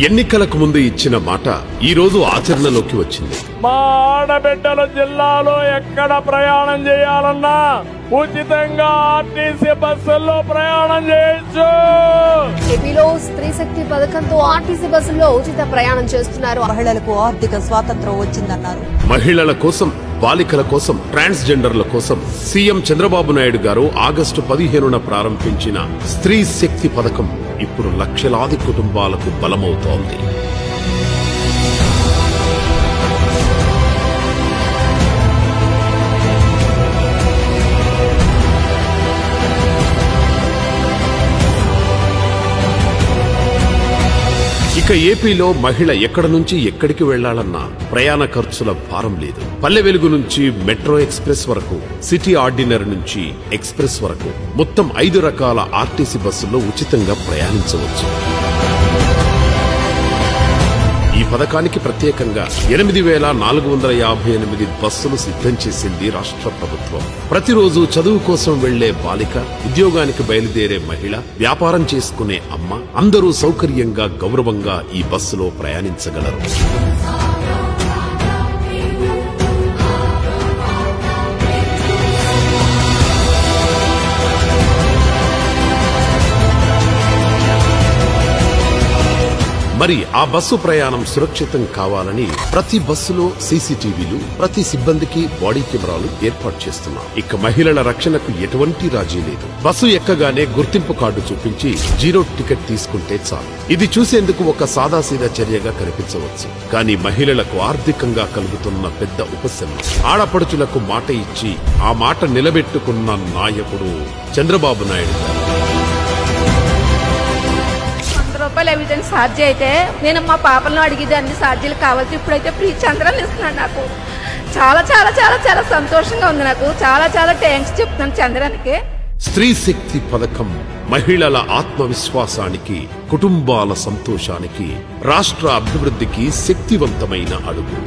ఎన్నికలకు ముందు ఇచ్చిన మాట ఈ రోజు ఆచరణలోకి వచ్చింది. మా ఆడబిడ్డలు జిల్లాలో ఎక్కడ ప్రయాణం చేయాలన్నా ఉచితంగా ఆర్టీసీ బస్సుల్లో ప్రయాణం చేయొచ్చు. ఏపీలో స్త్రీ శక్తి పథకంతో ఆర్టీసీ బస్సుల్లో ఉచిత ప్రయాణం చేస్తున్నారు. మహిళలకు ఆర్థిక స్వాతంత్రం వచ్చిందన్నారు. మహిళల కోసం, బాలికల కోసం, ట్రాన్స్జెండర్ల కోసం సీఎం చంద్రబాబు నాయుడు గారు ఆగస్టు 15న ప్రారంభించిన స్త్రీ శక్తి పథకం ఇప్పుడు లక్షలాది కుటుంబాలకు బలమవుతోంది. ఇక ఏపీలో మహిళ ఎక్కడ నుంచి ఎక్కడికి వెళ్లాలన్నా ప్రయాణ ఖర్చుల భారం లేదు. పల్లె వెలుగు నుంచి మెట్రో ఎక్స్ప్రెస్ వరకు, సిటీ ఆర్డినరీ నుంచి ఎక్స్ప్రెస్ వరకు మొత్తం 5 రకాల ఆర్టీసీ బస్సుల్లో ఉచితంగా ప్రయాణించవచ్చు. ఈ పథకానికి ప్రత్యేకంగా 8,458 బస్సులు సిద్ధం చేసింది రాష్ట్ర ప్రభుత్వం. ప్రతిరోజు చదువు కోసం వెళ్లే బాలిక, ఉద్యోగానికి బయలుదేరే మహిళ, వ్యాపారం చేసుకునే అమ్మ అందరూ సౌకర్యంగా, గౌరవంగా ఈ బస్సులో ప్రయాణించగలరు. మరి ఆ బస్సు ప్రయాణం సురక్షితం కావాలని ప్రతి బస్సులో సీసీటీవీలు, ప్రతి సిబ్బందికి బాడీ కెమెరాలు ఏర్పాటు చేస్తున్నాం. ఇక మహిళల రక్షణకు ఎటువంటి రాజీ లేదు. బస్సు ఎక్కగానే గుర్తింపు కార్డు చూపించి 0 టికెట్ తీసుకుంటే చాలు. ఇది చూసేందుకు ఒక సాదాసీదా చర్యగా కనిపించవచ్చు, కానీ మహిళలకు ఆర్థికంగా కలుగుతున్న పెద్ద ఉపశమనం. ఆడపడుచులకు మాట ఇచ్చి ఆ మాట నిలబెట్టుకున్న నాయకుడు చంద్రబాబు నాయుడు గారు. రూపాయలు ఛార్జీ అయితే నేను మా పాపలను అడిగేది అన్ని ఛార్జీలు కావాలి. ఇప్పుడైతే ఫ్రీ చంద్రాలు ఇస్తున్నాడు. నాకు చాలా చాలా చాలా చాలా సంతోషంగా ఉంది. నాకు చాలా చాలా థ్యాంక్స్ చెప్తున్నాను చంద్రానికి. స్త్రీ శక్తి పథకం మహిళల ఆత్మవిశ్వాసానికి, కుటుంబాల సంతోషానికి, రాష్ట్ర అభివృద్ధికి శక్తివంతమైన అడుగు.